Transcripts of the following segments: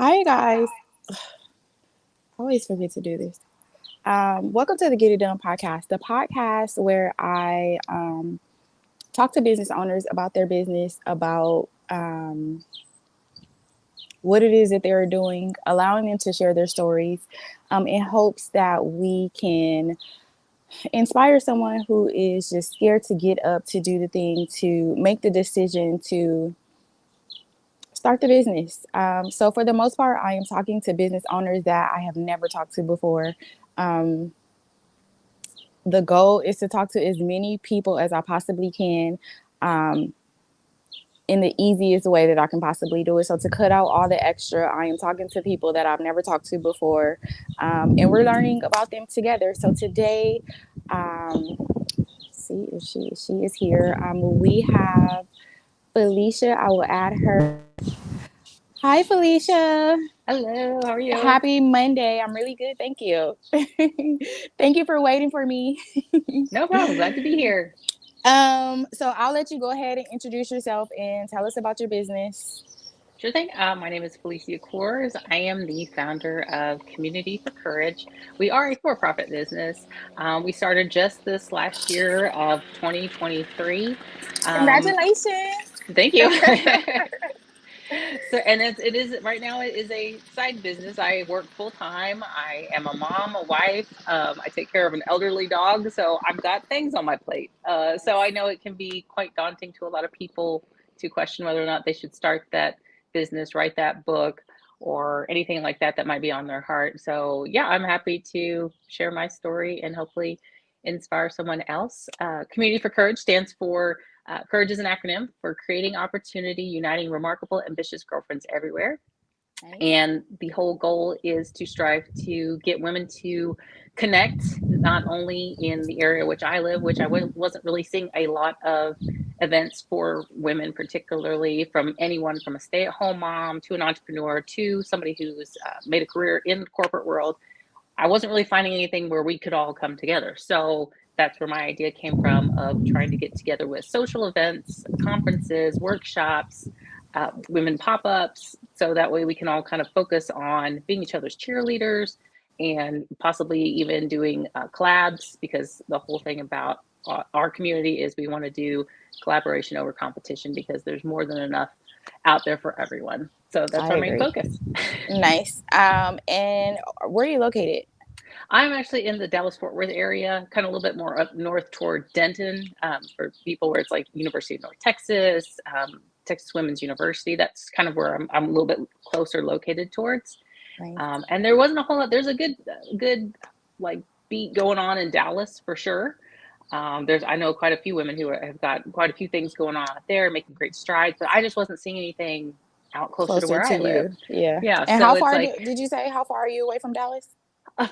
Hi guys. I always forget to do this. Welcome to the Get It Done podcast, the podcast where I talk to business owners about their business, about what it is that they're doing, allowing them to share their stories in hopes that we can inspire someone who is just scared to get up, to do the thing, to make the decision, to start the business. So for the most part, I am talking to business owners that I have never talked to before. Um, the goal is to talk to as many people as I possibly can um, in the easiest way that I can possibly do it. So to cut out all the extra, I am talking to people that I've never talked to before, and we're learning about them together. So today, um, see if she is here. We have Felicia. I will add her. Hi, Felicia. Hello, how are you? Happy Monday. I'm really good. Thank you. Thank you for waiting for me. No problem. Glad to be here. So I'll let you go ahead and introduce yourself and tell us about your business. Sure thing. My name is Felicia Koors. I am the founder of Community for Courage. We are a for-profit business. We started just this last year of 2023. Um, Congratulations. Thank you. So, and it is right now. It is a side business. I work full time. I am a mom, a wife. I take care of an elderly dog, so I've got things on my plate. So I know it can be quite daunting to a lot of people to question whether or not they should start that business, write that book, or anything like that that might be on their heart. So yeah, I'm happy to share my story and hopefully inspire someone else. Community for Courage stands for Courage is an acronym for Creating Opportunity, Uniting Remarkable, Ambitious Girlfriends Everywhere. Nice. And the whole goal is to strive to get women to connect, not only in the area which I live, which I wasn't really seeing a lot of events for women, particularly from anyone from a stay at home mom to an entrepreneur to somebody who's made a career in the corporate world. I wasn't really finding anything where we could all come together. So that's where my idea came from of trying to get together with social events, conferences, workshops, women pop-ups. So that way we can all kind of focus on being each other's cheerleaders and possibly even doing collabs, because the whole thing about our community is we want to do collaboration over competition because there's more than enough out there for everyone. So that's I our main agree. focus. Nice. And where are you located? I'm actually in the Dallas Fort Worth area, kind of a little bit more up north toward Denton, for people where it's like University of North Texas, Texas Women's University. That's kind of where I'm a little bit closer located towards. Nice. And there wasn't a whole lot. There's a good like beat going on in Dallas for sure. I know quite a few women who have got quite a few things going on out there, making great strides, but I just wasn't seeing anything out closer to Closer where to I live. you. Yeah. Yeah, And so how it's far like did you say how far are you away from Dallas?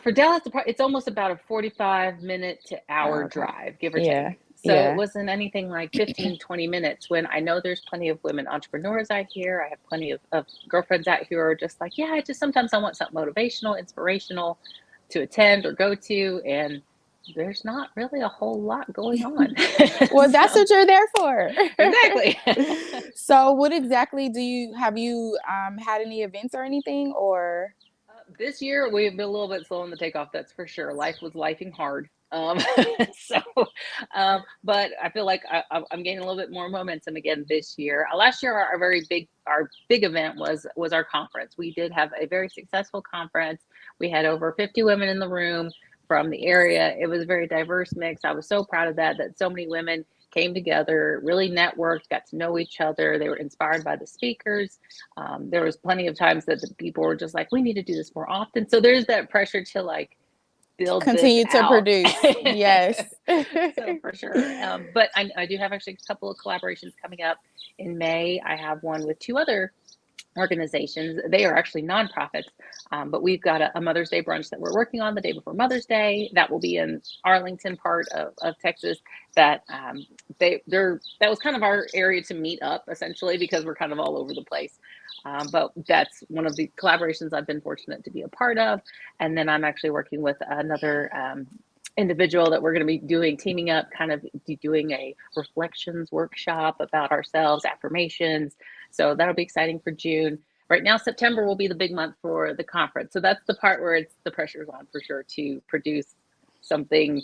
for Dallas, it's almost about a 45-minute to hour Oh, okay. drive, give or Yeah. take. So it Yeah. wasn't anything like 15, 20 minutes when I know there's plenty of women entrepreneurs out here. I have plenty of girlfriends out here who are just like, yeah, I just sometimes I want something motivational, inspirational to attend or go to. And there's not really a whole lot going on. Well, that's So, what you're there for. exactly. So, what exactly do you have you had any events or anything or This year we've been a little bit slow on the takeoff, that's for sure. Life was lifing hard. So, but I feel like I'm gaining a little bit more momentum again this year. Last year, our big event was our conference. We did have a very successful conference. We had over 50 women in the room from the area. It was a very diverse mix. I was so proud of that so many women came together, really networked, got to know each other. They were inspired by the speakers. There was plenty of times that the people were just like, we need to do this more often. So there's that pressure to like build this continue to out. produce? Yes. So for sure. But I do have actually a couple of collaborations coming up in May. I have one with two other organizations. They are actually nonprofits, but we've got a Mother's Day brunch that we're working on the day before Mother's Day. That will be in Arlington part of Texas. That that was kind of our area to meet up essentially because we're kind of all over the place. But that's one of the collaborations I've been fortunate to be a part of. And then I'm actually working with another individual that we're going to be teaming up, kind of doing a reflections workshop about ourselves, affirmations. So that'll be exciting for June. right now, September will be the big month for the conference. So that's the part where the pressure's on for sure to produce something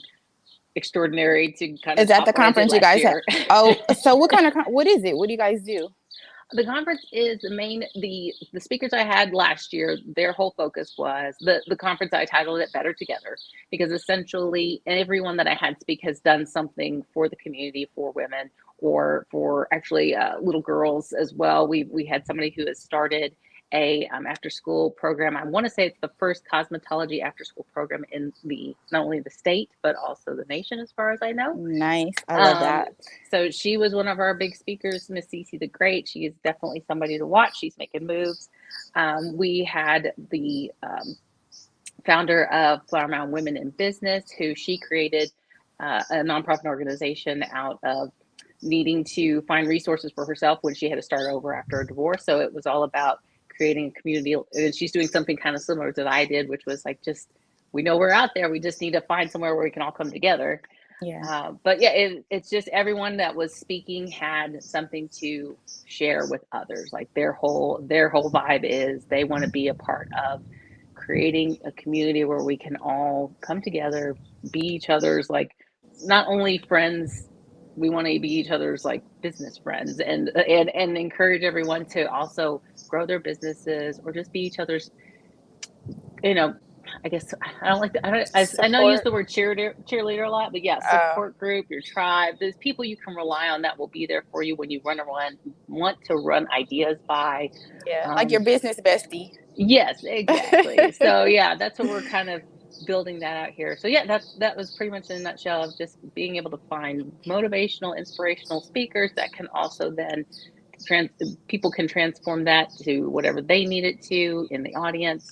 extraordinary to kind of Is that top the what I did conference you last guys have? year. Oh, so what is it? What do you guys do? The conference is the speakers I had last year, their whole focus was the conference. I titled it Better Together, because essentially everyone that I had speak has done something for the community, for women, or for actually little girls as well. We had somebody who has started a after school program. I want to say it's the first cosmetology after school program in not only the state but also the nation, as far as I know. Nice. I love that. So she was one of our big speakers, Miss Cece the Great. She is definitely somebody to watch. She's making moves. We had the founder of Flower Mound Women in Business, who she created a nonprofit organization out of needing to find resources for herself when she had to start over after a divorce. So it was all about creating a community. And she's doing something kind of similar to that I did, which was like, we know we're out there. We just need to find somewhere where we can all come together. Yeah. But yeah, it's just everyone that was speaking had something to share with others. Like their whole vibe is they want to be a part of creating a community where we can all come together, be each other's, like, not only friends, we want to be each other's like business friends, and encourage everyone to also grow their businesses or just be each other's, I guess I don't like I know I use Support. the word cheerleader a lot, but yeah, support group, your tribe. There's people you can rely on that will be there for you when you want to run ideas by. Yeah, like your business bestie. Yes, exactly. So yeah, that's what we're kind of building that out here. So yeah, that was pretty much in a nutshell of just being able to find motivational, inspirational speakers that can also then people can transform that to whatever they need it to in the audience.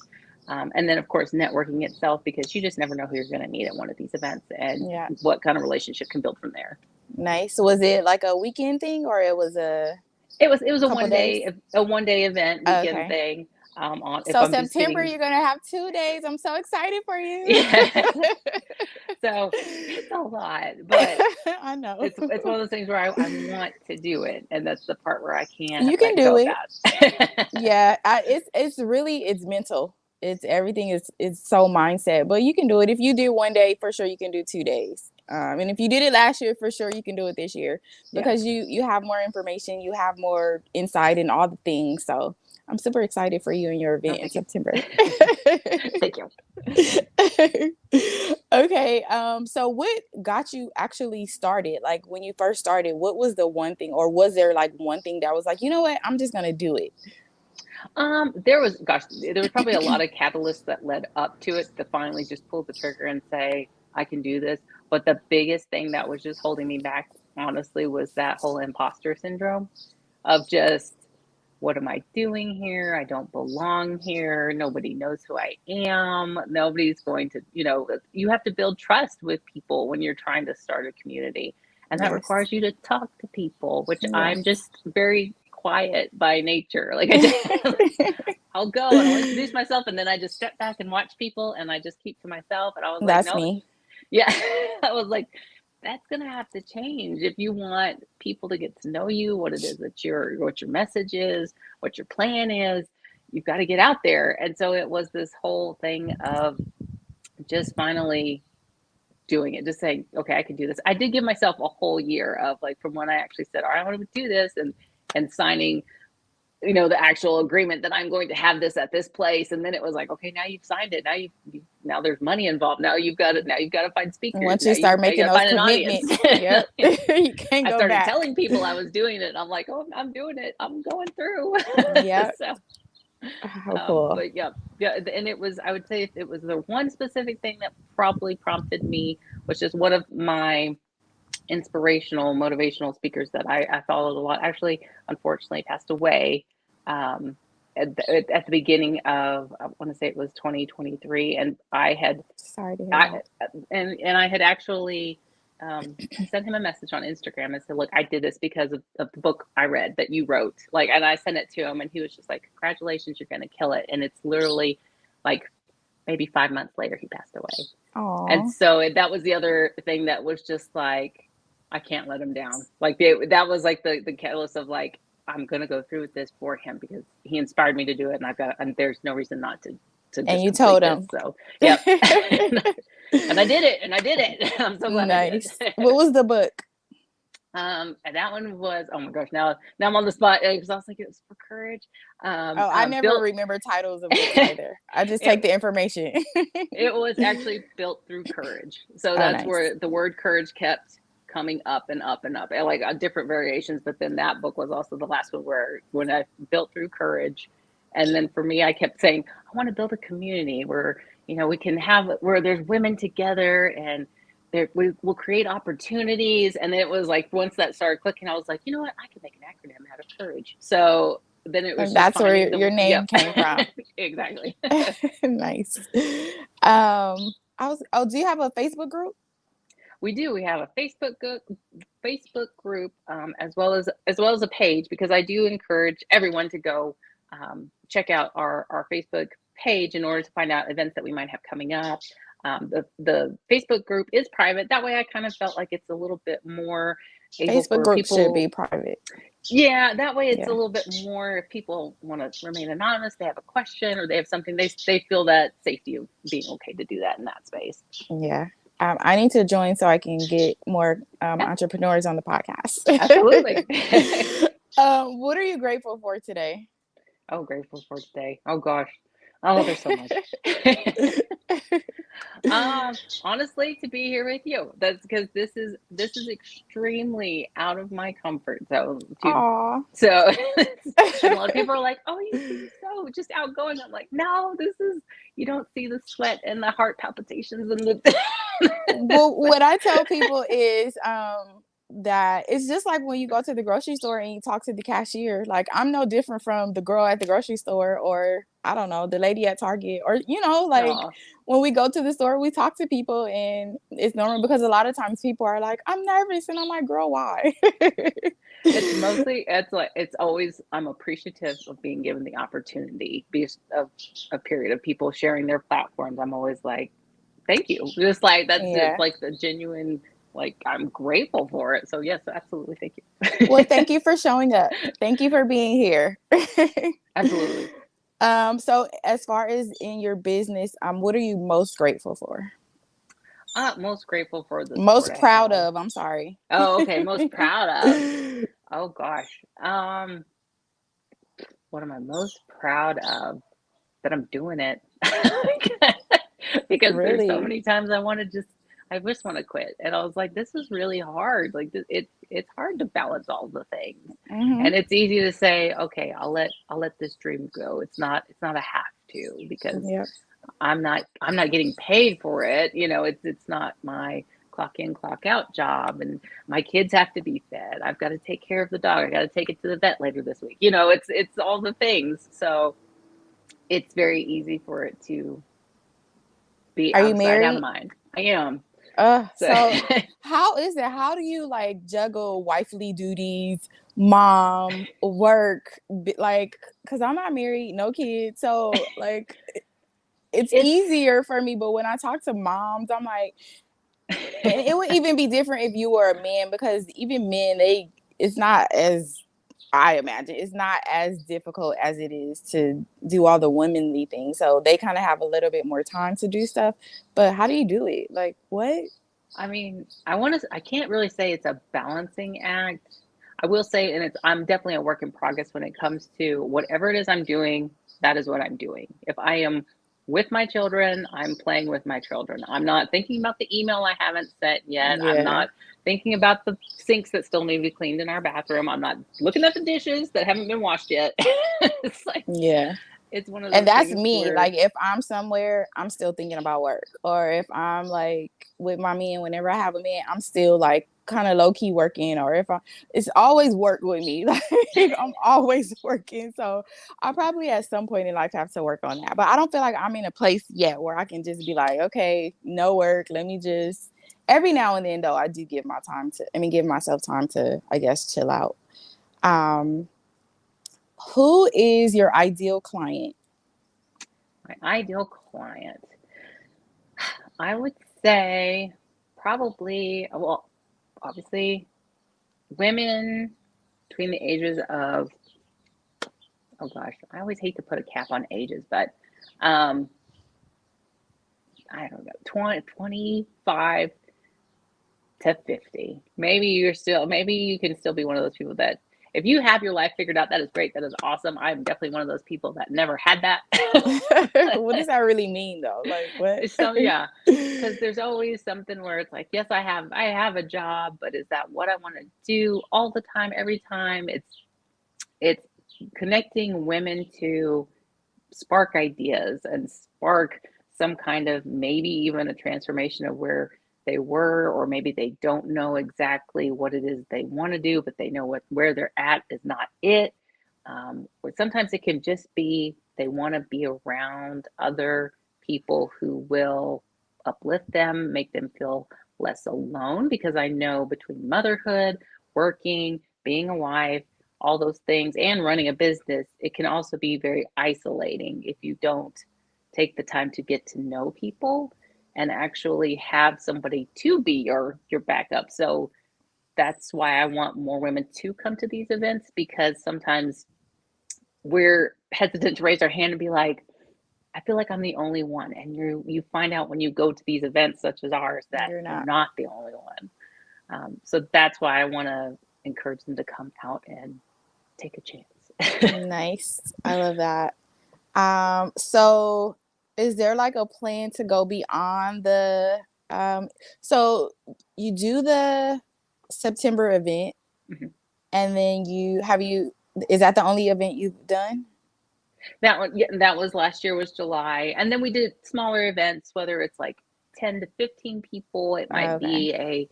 And then, of course, networking itself, because you just never know who you're going to meet at one of these events and what kind of relationship can build from there. Nice. Was it like a weekend thing, or it was It was a one day event, weekend thing. So September, you're going to have 2 days. I'm so excited for you. Yeah. So it's a lot, but I know it's one of those things where I want to do it, and that's the part where I can't. You can do it. That. Yeah, it's mental. It's everything is so mindset, but you can do it. If you do one day, for sure you can do 2 days. And if you did it last year, for sure you can do it this year, because you have more information, you have more insight in all the things. So I'm super excited for you and your event in September. Thank you. Okay. So what got you actually started? Like when you first started, what was the one thing, or was there like one thing that was like, you know what, I'm just gonna do it? There was probably a lot of catalysts that led up to it to finally just pull the trigger and say, I can do this. But the biggest thing that was just holding me back, honestly, was that whole imposter syndrome of just, what am I doing here? I don't belong here. Nobody knows who I am. Nobody's going to, you have to build trust with people when you're trying to start a community. And that requires you to talk to people, which I'm just very quiet by nature. Like I'll go and I'll introduce myself, and then I just step back and watch people, and I just keep to myself. And I was like, that's no, me. Yeah. I was like, that's going to have to change if you want people to get to know you, what it is that what your message is, what your plan is. You've got to get out there. And so it was this whole thing of just finally doing it, just saying, okay, I can do this. I did give myself a whole year of like, from when I actually said, all right, I want to do this, and signing, the actual agreement that I'm going to have this at this place. And then it was like, okay, now you've signed it. Now there's money involved. Now you've got to find speakers. Once you start making those commitments, yep. You can't go back. I started telling people I was doing it. I'm like, oh, I'm doing it. I'm going through. Yeah. So, how cool. But yeah. And it was, I would say, if it was the one specific thing that probably prompted me, was just one of my inspirational, motivational speakers that I followed a lot, actually, unfortunately passed away at the beginning of, I want to say it was 2023. And I had, I had actually sent him a message on Instagram and said, look, I did this because of the book I read that you wrote. Like, and I sent it to him, and he was just like, congratulations, you're going to kill it. And it's literally like maybe 5 months later, he passed away. Aww. And so that was the other thing that was just like, I can't let him down. Like that was like the catalyst of like, I'm going to go through with this for him because he inspired me to do it, and there's no reason not to And just you complete told this. him. So, yep. And I did it. I'm so glad I Nice. did. What was the book? And that one was, oh my gosh, now I'm on the spot because I was like, it was for courage. Oh, I never Built remember titles of books either. I just take it, the information. it was actually built through courage. So Oh, that's nice. where the word courage kept coming up and up and up, and like different variations. But then that book was also the last one where when I built through courage. And then for me, I kept saying, I want to build a community where, we can have, where there's women together and we will create opportunities. And then it was like, once that started clicking, I was like, you know what, I can make an acronym out of courage. So then it was And just that's where finding your yep. name came from. Exactly. Nice. Do you have a Facebook group? We do. We have a Facebook group, as well as a page, because I do encourage everyone to go check out our Facebook page in order to find out events that we might have coming up. The Facebook group is private. That way, I kind of felt like it's a little bit more able Facebook for group should people. be private. Yeah, that way it's a Yeah. little bit more, if people want to remain anonymous, they have a question or they have something, they feel that safety of being okay to do that in that space. Yeah. I need to join so I can get more Yeah, entrepreneurs on the podcast. absolutely. What are you grateful for today? Oh, grateful for today. Oh gosh. Oh, there's so much. Honestly, to be here with you. That's because this is extremely out of my comfort zone. Aw. So a lot of people are like, "Oh, you seem so just outgoing." I'm like, "No, you don't see the sweat and the heart palpitations and the." Well, what I tell people is that it's just like when you go to the grocery store and you talk to the cashier. Like, I'm no different from the girl at the grocery store, or I don't know, the lady at Target, or like Aw. when we go to the store, we talk to people and it's normal, because a lot of times people are like, I'm nervous, and I'm like, girl, why? It's always, I'm appreciative of being given the opportunity, because of a period of people sharing their platforms. I'm always like, thank you. Just like, that's just Yeah. like the genuine, like, I'm grateful for it. So yes, absolutely. Thank Well, you. thank you for showing up. Thank you for being here. Absolutely. So as far as in your business, what are you most grateful for? Most grateful for the support Most I proud have. of, I'm sorry. Oh, okay. Most proud of. Oh gosh. What am I most proud of? That I'm doing it. Because there's so Really? many times I just want to quit. And I was like, this is really hard. Like, it's hard to balance all the things. Mm-hmm. And it's easy to say, okay, I'll let this dream go. It's not a have to, because Yep. I'm not getting paid for it. It's not my clock in, clock out job, and my kids have to be fed. I've got to take care of the dog. I got to take it to the vet later this week. It's all the things. So it's very easy for it to be Are out you of sight, out of married? mind. I am. So So how is it? How do you like juggle wifely duties, mom, work? Like, because I'm not married, no kids. So like it's it's easier for me. But when I talk to moms, I'm like, and it would even be different if you were a man, because even men, it's not as, I imagine, it's not as difficult as it is to do all the womanly things. So they kind of have a little bit more time to do stuff. But how do you do it? Like, what? I mean, I can't really say it's a balancing act. I will say, and I'm definitely a work in progress when it comes to whatever it is I'm doing, that is what I'm doing. If I am with my children, I'm playing with my children. I'm not thinking about the email I haven't sent yet. I'm Yeah. not thinking about the sinks that still need to be cleaned in our bathroom. I'm not looking at the dishes that haven't been washed yet. It's like, Yeah. it's one of And those that's things me. where, Like, if I'm somewhere, I'm still thinking about work. Or if I'm like with my man, whenever I have a man, I'm still like kind of low key working. Or it's always work with me. Like, I'm always working. So I probably at some point in life have to work on that. But I don't feel like I'm in a place yet where I can just be like, okay, no work. Let me just, every now and then though, I do give give myself time to, I guess, chill out. Um, who is your ideal client? my ideal client, I would say probably, well, obviously women between the ages of, oh gosh, I always hate to put a cap on ages, but I don't know, 25 to 50. Maybe you can still be one of those people that if you have your life figured out, that is great. That is awesome. I'm definitely one of those people that never had that. What does that really mean though? Like what? So yeah, because there's always something where it's like, yes, I have a job, but is that what I want to do all the time, every time? It's connecting women to spark ideas and spark some kind of maybe even a transformation of where they were, or maybe they don't know exactly what it is they want to do, but they know where they're at is not it. Or sometimes it can just be they want to be around other people who will uplift them, make them feel less alone. Because I know between motherhood, working, being a wife, all those things, and running a business, it can also be very isolating if you don't take the time to get to know people and actually have somebody to be your backup. So that's why I want more women to come to these events, because sometimes we're hesitant to raise our hand and be like, I feel like I'm the only one. And you find out when you go to these events such as ours that You're you're not. not the only one. So that's why I want to encourage them to come out and take a chance. Nice. I love that. So is there like a plan to go beyond the so you do the September event Mhm. and then is that the only event you've done? That one, yeah, that was last year was July. And then we did smaller events, whether it's like 10 to 15 people, it might Okay. be a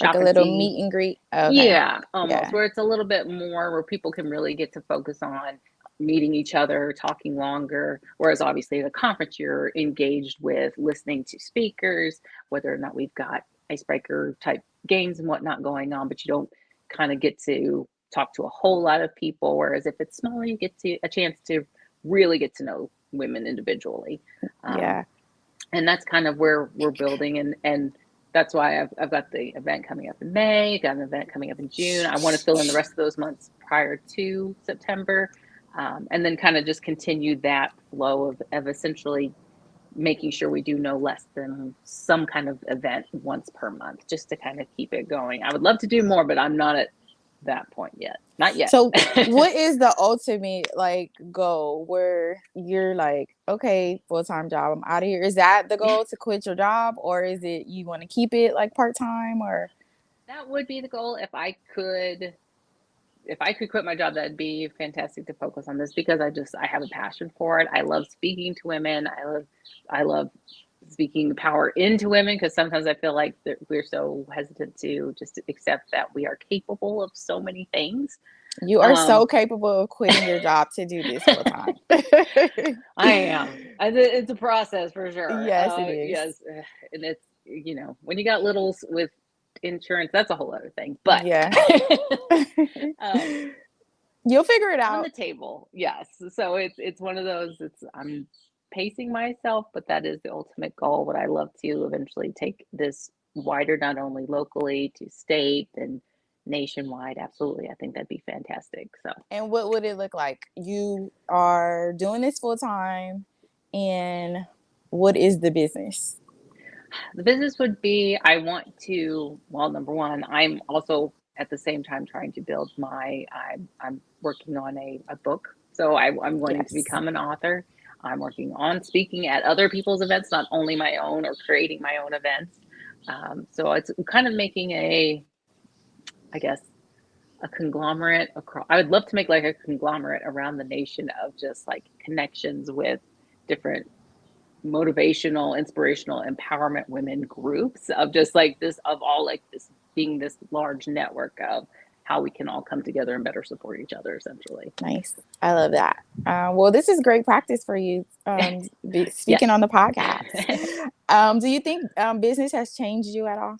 Like a shop and little see. meet and greet. Okay. Yeah, almost, Yeah. where it's a little bit more where people can really get to focus on meeting each other, talking longer. Whereas obviously the conference, you're engaged with listening to speakers, whether or not we've got icebreaker type games and whatnot going on, but you don't kind of get to talk to a whole lot of people. Whereas if it's smaller, you get to a chance to really get to know women individually. Um, Yeah. and that's kind of where we're building, and that's why I've got the event coming up in May, got an event coming up in June. I want to fill in the rest of those months prior to September, and then kind of just continue that flow of essentially making sure we do no less than some kind of event once per month, just to kind of keep it going. I would love to do more, but I'm not at that point yet. Not yet. So what is the ultimate like goal where you're like, okay, full-time job, I'm out of here? Is that the goal, to quit your job, or is it you want to keep it like part-time or? That would be the goal. If I could quit my job, that'd be fantastic to focus on this, because I have a passion for it. I love speaking to women. I love speaking power into women, because sometimes I feel like we're so hesitant to just accept that we are capable of so many things. You are Um, so capable of quitting your job to do this full time. I am. It's a process for sure. Yes, it is. Yes, and it's, when you got littles with insurance, that's a whole other thing. But Yeah. um, You'll figure it on the out. table, yes. So it's one of those. I'm pacing myself, but that is the ultimate goal. Would I love to eventually take this wider, not only locally to state and nationwide? Absolutely, I think that'd be fantastic. So And what would it look like? You are doing this full time, and what is the business? the business would be, I want to, well, number one, I'm also at the same time trying to build I'm working on a book. So I'm wanting to Yes. become an author. I'm working on speaking at other people's events, not only my own, or creating my own events. So it's kind of making I guess, a conglomerate across. I would love to make like a conglomerate around the nation of just like connections with different motivational, inspirational, empowerment women groups, of just like this, of all like this being this large network of how we can all come together and better support each other, essentially. Nice. I love that. Well, this is great practice for you, speaking Yes. on the podcast. Do you think business has changed you at all?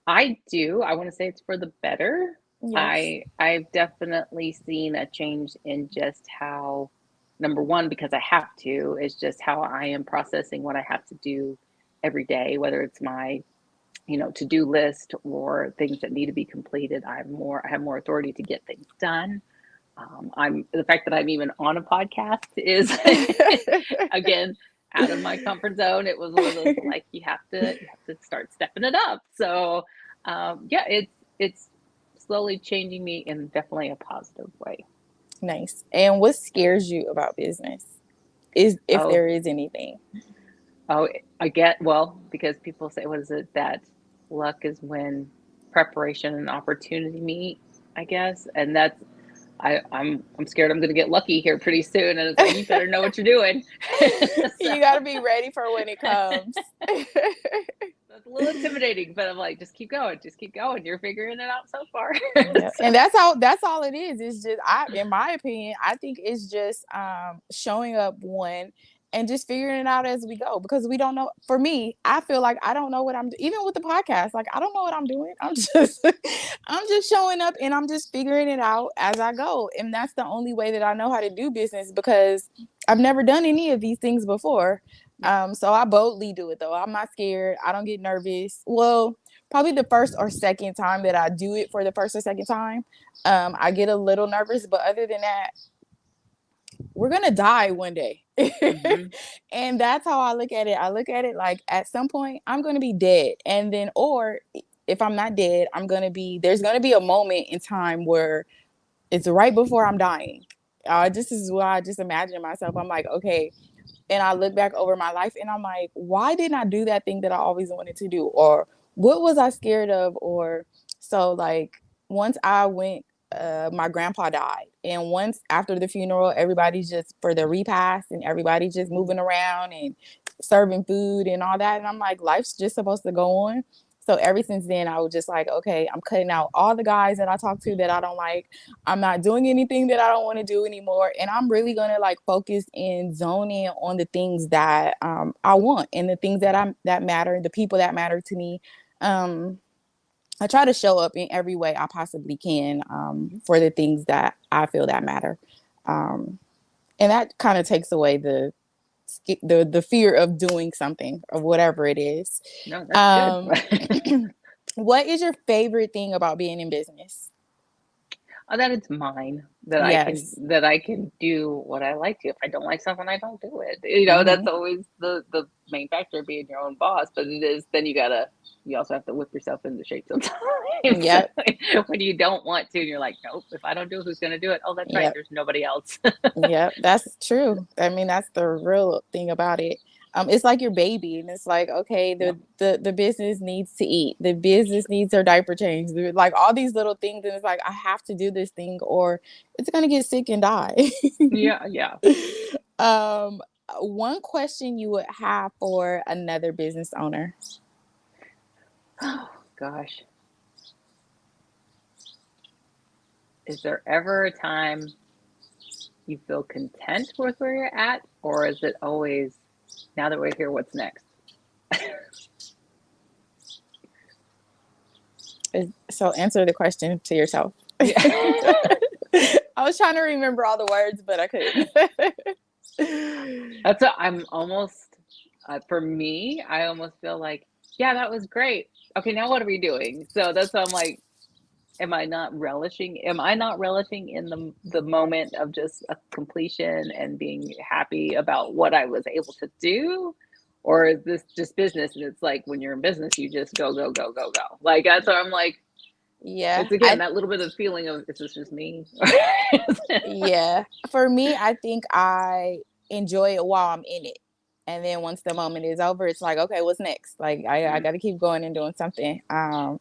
I do. I want to say it's for the better. Yes. I've definitely seen a change in just how, number one, because I have to, is just how I am processing what I have to do every day, whether it's my to-do list or things that need to be completed. I have more authority to get things done. The fact that I'm even on a podcast is again out of my comfort zone. It was one of those, like, you have to start stepping it up. So yeah, it's slowly changing me in definitely a positive way. Nice. And what scares you about business? If Oh, there is anything. oh, well, because people say, what is it, that luck is when preparation and opportunity meet, I guess. And that's, I'm scared I'm going to get lucky here pretty soon. And it's like, you better know what you're doing. You got to be ready for when it comes. That's a little intimidating, but I'm like, just keep going. You're figuring it out so far. Yeah. And that's all it is. It's just, in my opinion, I think it's just showing up one and just figuring it out as we go, because we don't know. For me, I feel like I don't know what I'm even with the podcast. Like, I don't know what I'm doing. I'm just showing up and I'm just figuring it out as I go. And that's the only way that I know how to do business, because I've never done any of these things before. So I boldly do it though. I'm not scared. I don't get nervous. Well, probably the first or second time that I do it for the first or second time, I get a little nervous. But other than that, we're going to die one day. Mm-hmm. And that's how I look at it. I look at it like, at some point, I'm going to be dead. And then, or if I'm not dead, there's going to be a moment in time where it's right before I'm dying. This is why I just imagine myself. I'm like, okay. And I look back over my life and I'm like, why didn't I do that thing that I always wanted to do? Or what was I scared of? Or so, like, once I went, my grandpa died. And once after the funeral, everybody's just for the repast and everybody's just moving around and serving food and all that. And I'm like, life's just supposed to go on. So ever since then, I was just like, okay, I'm cutting out all the guys that I talk to that I don't like. I'm not doing anything that I don't want to do anymore. And I'm really going to, like, focus and zone in on the things that I want and the things that matter, the people that matter to me. I try to show up in every way I possibly can for the things that I feel that matter. And that kind of takes away the fear of doing something or whatever it is. No, that's good. What is your favorite thing about being in business? That it's mine, that I can do what I like to. If I don't like something, I don't do it. Mm-hmm. That's always the main factor of being your own boss. But it is, then you also have to whip yourself into shape sometimes. Yep. When you don't want to, and you're like, nope, if I don't do it, who's going to do it? Oh, that's right. There's nobody else. Yep, that's true. I mean, that's the real thing about it. It's like your baby, and it's like, okay, the business needs to eat. The business needs their diaper changed. Like, all these little things, and it's like, I have to do this thing or it's going to get sick and die. Yeah. One question you would have for another business owner? Oh, gosh. Is there ever a time you feel content with where you're at, or is it always, now that we're here, what's next? So answer the question to yourself. Yeah. I was trying to remember all the words, but I couldn't. I'm almost, for me, I almost feel like, yeah, that was great. Okay, now what are we doing? So that's why I'm like, am I not relishing in the moment of just a completion and being happy about what I was able to do? Or is this just business? And it's like, when you're in business, you just go. Like, that's what I'm like. Yeah. It's again, that little bit of feeling of, is this just me? Yeah. For me, I think I enjoy it while I'm in it. And then once the moment is over, it's like, okay, what's next? Like, I got to keep going and doing something.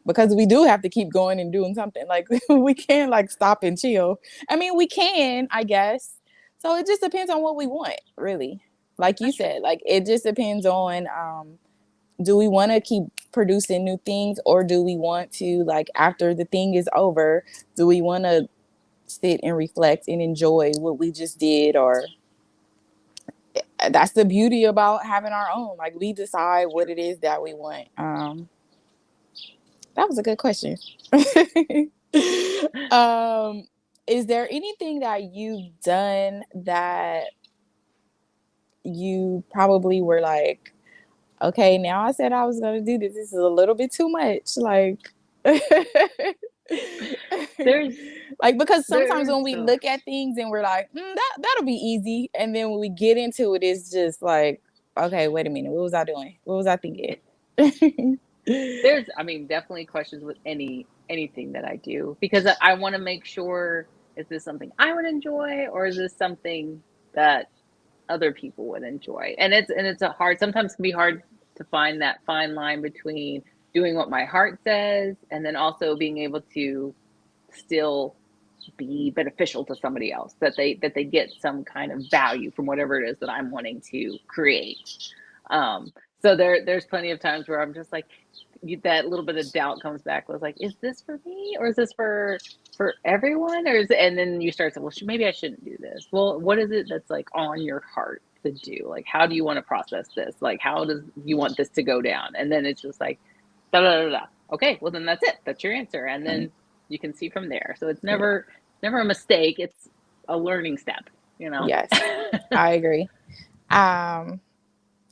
Because we do have to keep going and doing something. Like, we can't, like, stop and chill. I mean, we can, I guess. So it just depends on what we want, really. Like you said, like, it just depends on, do we want to keep producing new things, or do we want to, like, after the thing is over, do we want to sit and reflect and enjoy what we just did? Or that's the beauty about having our own. Like, we decide what it is that we want. That was a good question. Is there anything that you've done that you probably were like, okay, now I said I was going to do this. This is a little bit too much. Like, There's like, because sometimes there's when we look at things and we're like, that'll be easy. And then when we get into it, it's just like, okay, wait a minute. What was I doing? What was I thinking? there's I mean, definitely questions with anything that I do, because I want to make sure, is this something I would enjoy, or is this something that other people would enjoy? And it's a hard, sometimes can be hard to find that fine line between doing what my heart says and then also being able to still be beneficial to somebody else, that they get some kind of value from whatever it is that I'm wanting to create. So there's plenty of times where I'm just like, that little bit of doubt comes back. Was like, is this for me, or is this for everyone, or is it, and then you start saying, well, maybe I shouldn't do this. Well, what is it that's like on your heart to do? Like, how do you want to process this? Like, how does you want this to go down? And then it's just like, da da da da. Okay, well then that's it. That's your answer, and then you can see from there. So it's never a mistake. It's a learning step. Yes, I agree.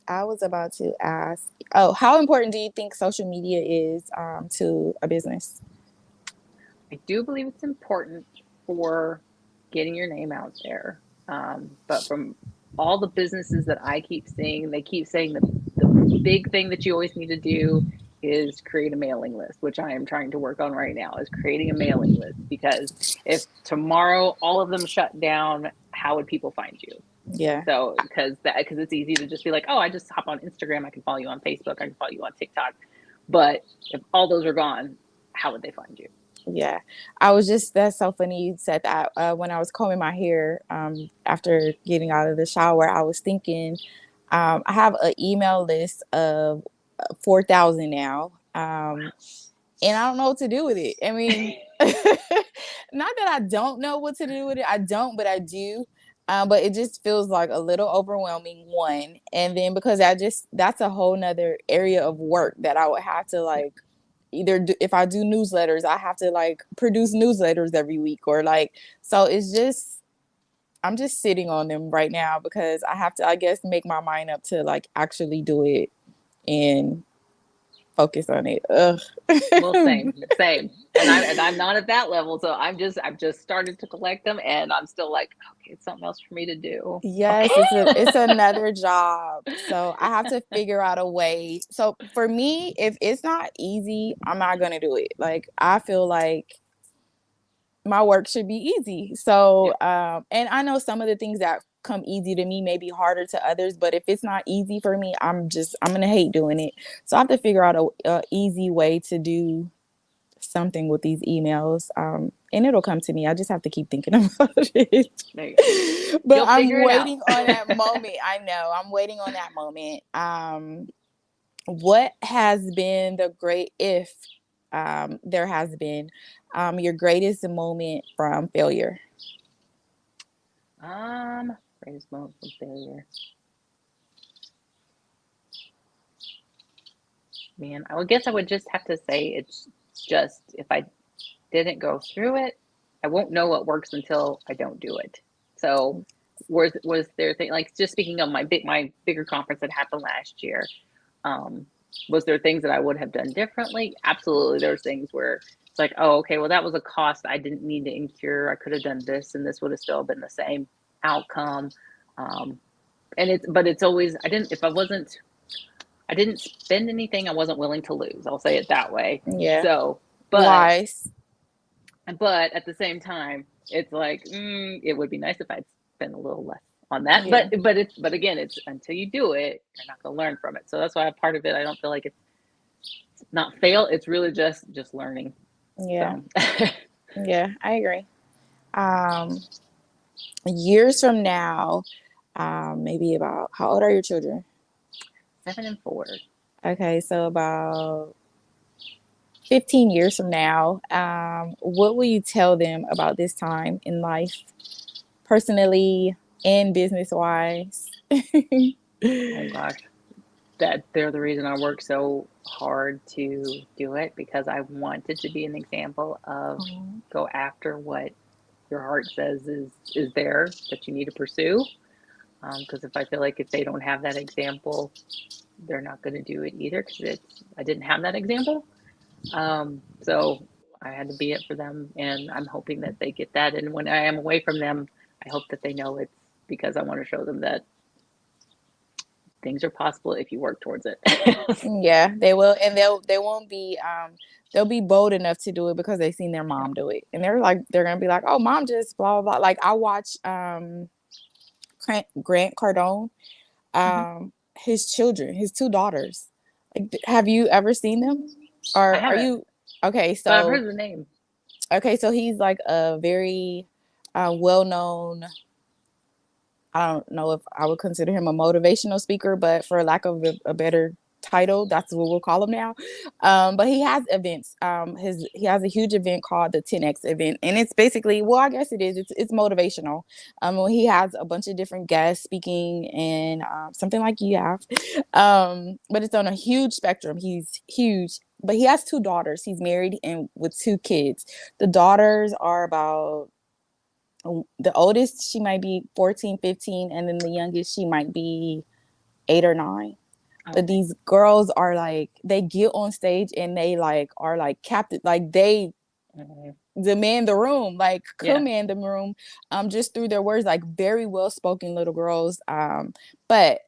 I was about to ask, how important do you think social media is to a business? I do believe it's important for getting your name out there. But from all the businesses that I keep seeing, they keep saying the big thing that you always need to do is create a mailing list, which I am trying to work on right now, is creating a mailing list. Because if tomorrow all of them shut down, how would people find you? Yeah. So, because it's easy to just be like, oh, I just hop on Instagram, I can follow you on Facebook, I can follow you on TikTok. But if all those are gone, how would they find you? Yeah, that's so funny you said that. When I was combing my hair after getting out of the shower, I was thinking, I have an email list of 4,000 now. And I don't know what to do with it. I mean, not that I don't know what to do with it. I don't, but I do. But it just feels like a little overwhelming, one. And then because that's a whole nother area of work that I would have to like either do, if I do newsletters, I have to like produce newsletters every week or like, so it's just, I'm just sitting on them right now because I have to, I guess, make my mind up to like actually do it and focus on it. Ugh. Well, same. And I'm not at that level, so I've just started to collect them, and I'm still like, okay, it's something else for me to do. Yes, Okay. it's another job. So I have to figure out a way. So for me, if it's not easy, I'm not gonna do it. Like I feel like my work should be easy. So and I know some of the things that come easy to me may be harder to others, but if it's not easy for me, I'm gonna hate doing it. So I have to figure out a easy way to do something with these emails, and it'll come to me. I just have to keep thinking about it. There you go. But You'll I'm figure it out. waiting on that moment. I know I'm waiting on that moment. What has been the great, if there has been, your greatest moment from failure? Greatest moment from failure. Man, I would guess I would just have to say it's just, if I didn't go through it, I won't know what works until I don't do it. So was there thing, like, just speaking of my bigger conference that happened last year, was there things that I would have done differently? Absolutely. There's things where it's like, oh, okay, well, that was a cost I didn't need to incur. I could have done this, and this would have still been the same outcome. And it's always, I didn't spend anything I wasn't willing to lose. I'll say it that way. Yeah. So, Wise. but at the same time, it's like, it would be nice if I'd spend a little less on that. Yeah. But again, it's until you do it, you're not going to learn from it. So that's why part of it, I don't feel like it's not fail. It's really just learning. Yeah. So. Yeah, I agree. Years from now, maybe about, how old are your children? 7 and 4. Okay, so about 15 years from now, what will you tell them about this time in life, personally and business wise? Oh gosh, that they're the reason I work so hard to do it, because I wanted to be an example of go after what your heart says is there that you need to pursue. Because if I feel like if they don't have that example, they're not going to do it either, because I didn't have that example. So I had to be it for them, and I'm hoping that they get that. And when I am away from them, I hope that they know it's because I want to show them that things are possible if you work towards it. Yeah, they will, and they won't be they'll be bold enough to do it because they've seen their mom do it, and they're gonna be like, oh, mom just blah blah blah. Like I watch Grant Cardone, Mhm. his children, his two daughters. Like, have you ever seen them, I or are haven't, you okay? but I've heard the name. So he's like a very well known. I don't know if I would consider him a motivational speaker, but for lack of a better title, that's what we'll call him now. But he has events. He has a huge event called the 10X event, and it's basically, well, I guess it is. It's motivational. Well, he has a bunch of different guests speaking, and something like you have. But it's on a huge spectrum. He's huge, but he has two daughters. He's married and with two kids. The daughters are about the oldest, she might be 14, 15, and then the youngest, she might be 8 or 9. But Okay. these girls are like, they get on stage and they like are like captive, like they Mhm. demand the room, like Yeah. command the room, just through their words, like very well spoken little girls. But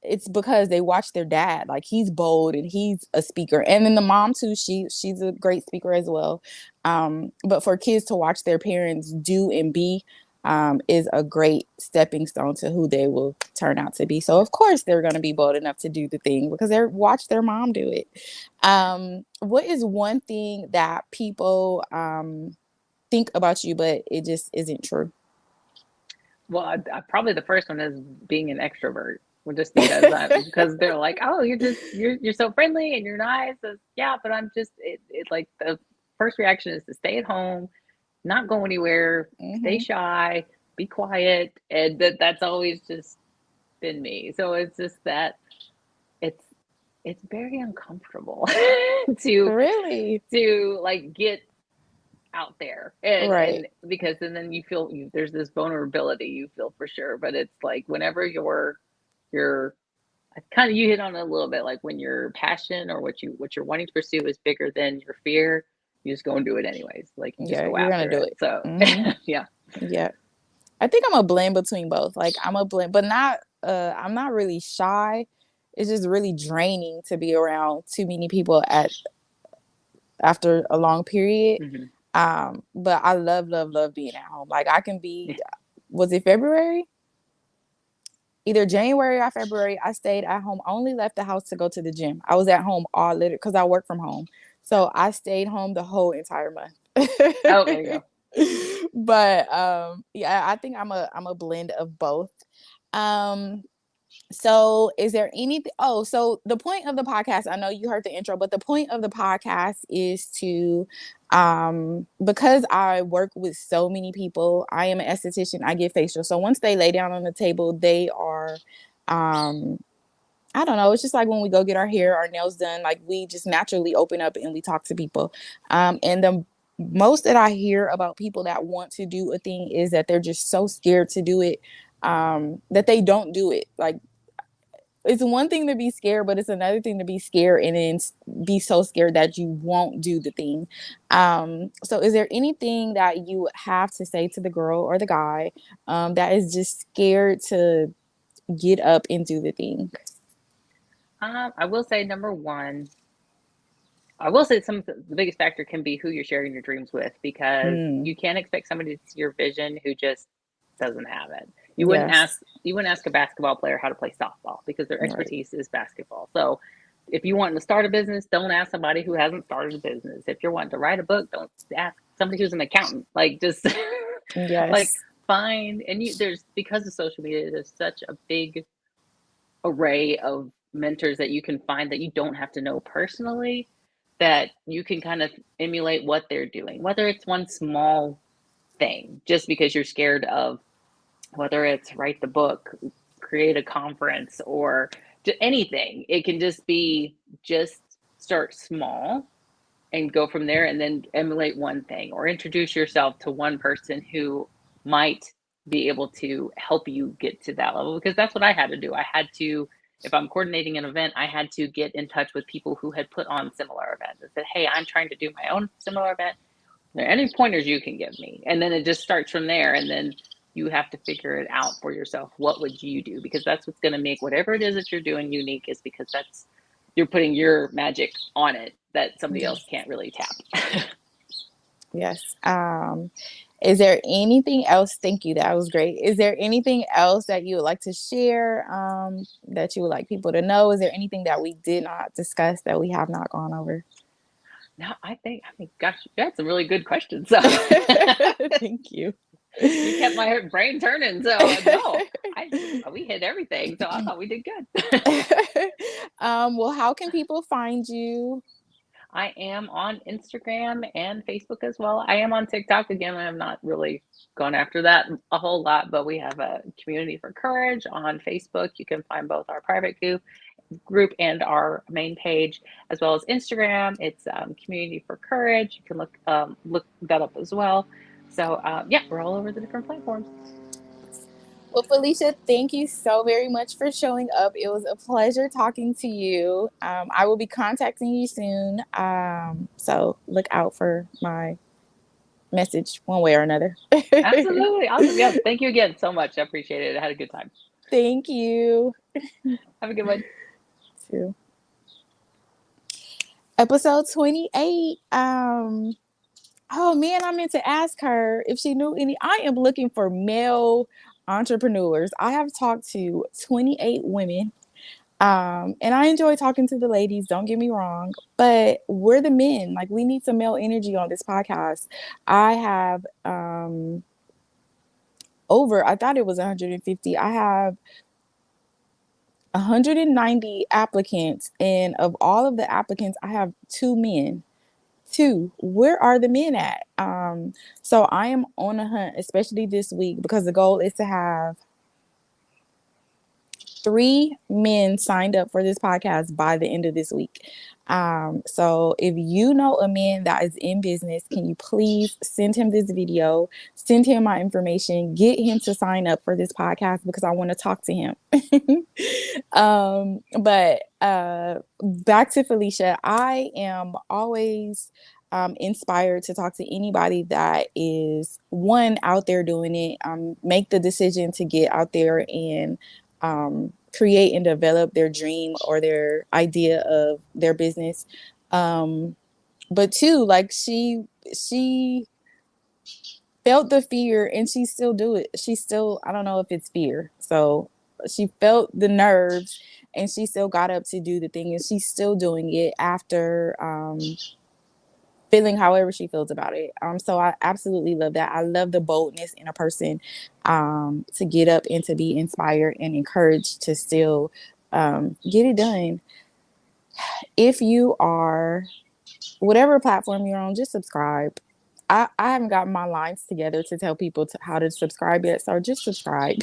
it's because they watch their dad, like he's bold and he's a speaker, and then the mom too, she's a great speaker as well. But for kids to watch their parents do and be, is a great stepping stone to who they will turn out to be. So of course they're going to be bold enough to do the thing because they watch their mom do it. What is one thing that people think about you but it just isn't true? Well, probably the first one is being an extrovert. Well, just because they're like, oh, you're so friendly and you're nice. Yeah, but I'm just it like the first reaction is to stay at home, not go anywhere, stay Mm-hmm. shy, be quiet, and that's always just been me. So it's just that it's it's very uncomfortable to Really? like get out there, and Right. because and then you feel there's this vulnerability you feel for sure, but it's like whenever you're kind of, you hit on it a little bit, like when your passion or what you're wanting to pursue is bigger than your fear, you just go and do it anyways, like you just Yeah, go you're gonna after do it. it. So Mm-hmm. yeah. Yeah. I think I'm a blend between both. Like I'm a blend, but not I'm not really shy. It's just really draining to be around too many people at after a long period. Hmm. But I love, love, love being at home. Like I can Yeah. be, was it February? Either January or February, I stayed at home. I only left the house to go to the gym. I was at home all literally because I work from home. So I stayed home the whole entire month. Oh, there you go. But yeah, I think I'm a blend of both. Um so is there anything, oh, so the point of the podcast, I know you heard the intro, but the point of the podcast is to because I work with so many people, I am an esthetician, I get facial. So once they lay down on the table, they are um I don't know, it's just like when we go get our hair, our nails done, like we just naturally open up and we talk to people. And the most that I hear about people that want to do a thing is that they're just so scared to do it, that they don't do it. Like it's one thing to be scared, but it's another thing to be scared and then be so scared that you won't do the thing. So is there anything that you have to say to the girl or the guy that is just scared to get up and do the thing? I will say number one, I will say some of the biggest factor can be who you're sharing your dreams with, because Mm, you can't expect somebody to see your vision who just doesn't have it. yes. You wouldn't ask a basketball player how to play softball because their Right. expertise is basketball. So if you want to start a business, don't ask somebody who hasn't started a business. If you're wanting to write a book, don't ask somebody who's an accountant. Like just like Yes. find, and there's, because of social media, there's such a big array of mentors that you can find that you don't have to know personally, that you can kind of emulate what they're doing, whether it's one small thing, just because you're scared of, whether it's write the book, create a conference, or anything. It can just be, just start small and go from there, and then emulate one thing or introduce yourself to one person who might be able to help you get to that level, because that's what I had to do. I had to, if I'm coordinating an event, I had to get in touch with people who had put on similar events and said, hey, I'm trying to do my own similar event. Are there any pointers you can give me? And then it just starts from there. And then you have to figure it out for yourself. What would you do? Because that's what's going to make whatever it is that you're doing unique, is because that's, you're putting your magic on it that somebody else can't really tap. Yes. Is there anything else? Thank you. That was great. Is there anything else that you would like to share, that you would like people to know? Is there anything that we did not discuss that we have not gone over? No, I think, gosh, you had some really good questions. So Thank you. You kept my brain turning. So no, we hit everything. So I thought we did good. Well, how can people find you? I am on Instagram and Facebook as well. I am on TikTok. Again, I'm not really going after that a whole lot, but we have a Community for Courage on Facebook. You can find both our private group and our main page, as well as Instagram. It's Community for Courage. You can look that up as well. So yeah, we're all over the different platforms. Well, Felicia, thank you so very much for showing up. It was a pleasure talking to you. I will be contacting you soon. So look out for my message one way or another. Absolutely. Awesome. Yeah. Thank you again so much. I appreciate it. I had a good time. Thank you. Have a good one. Too. Episode 28. Oh man, I meant to ask her if she knew any. I am looking for male entrepreneurs. I have talked to 28 women. And I enjoy talking to the ladies, don't get me wrong, but we're the men. Like, we need some male energy on this podcast. I have I thought it was 150. I have 190 applicants, and of all of the applicants, I have 2 men. 2. Where are the men at? So I am on a hunt, especially this week, because the goal is to have 3 men signed up for this podcast by the end of this week. So if you know a man that is in business, can you please send him this video, send him my information, get him to sign up for this podcast, because I want to talk to him. But back to Felicia, I am always inspired to talk to anybody that is, one, out there doing it, make the decision to get out there and create and develop their dream or their idea of their business. But 2, like, she felt the fear and she still do it. She still, I don't know if it's fear. So she felt the nerves and she still got up to do the thing, and she's still doing it after feeling however she feels about it. So I absolutely love that. I love the boldness in a person, to get up and to be inspired and encouraged to still get it done. If you are, whatever platform you're on, just subscribe. I haven't gotten my lines together to tell people how to subscribe yet, so just subscribe.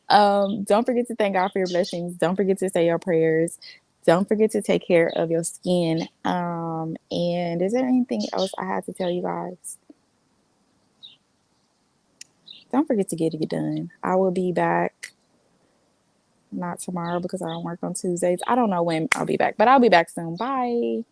Don't forget to thank God for your blessings. Don't forget to say your prayers. Don't forget to take care of your skin. And is there anything else I had to tell you guys? Don't forget to get it done. I will be back, not tomorrow because I don't work on Tuesdays. I don't know when I'll be back, but I'll be back soon. Bye.